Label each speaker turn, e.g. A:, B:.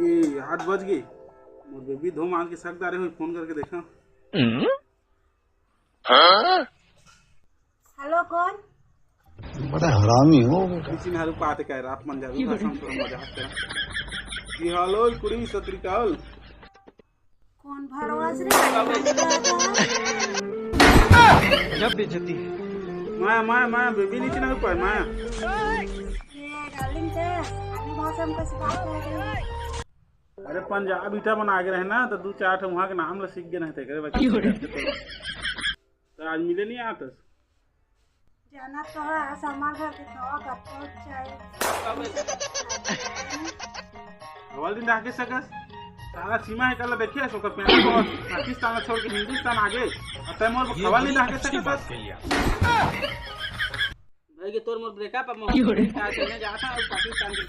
A: ये 8 बज गई। मोर बेबी धो मान के सकदारे हुई फोन करके देखा।
B: हेलो कौन?
C: बड़ा हरामी हो बेटा।
A: किसी ने हरू पाते कह रात मन जावे का सम थोड़ा मजाक करा। ये हालो कुड़ी सत्रिकाल
B: कौन भरवास रे?
D: जब बेचती
A: माया माया माया बेबी नीचे ना ऊपर माया।
B: ये डार्लिंग से अन्य भाषा में कैसे बात कर रहे हो?
A: अरे पंजाब ईटा बना के रहे ना तो 2-4 ठो वहाँ के नाम ला सीख गए रहते करे बच्चे। तो आज मिले नहीं आते
B: जाना तो है सामान घर के खवा का तो चाहिए।
A: अवल दिन आके सकस सारा सीमा है कल देखिए सोकर पेना को पाकिस्तान छोड़ के हिंदुस्तान आगे और तैमोर को खवाल नहीं आके सकस भाई के तोर मोर ब्रेकअप अब चलने जाता और पाकिस्तान के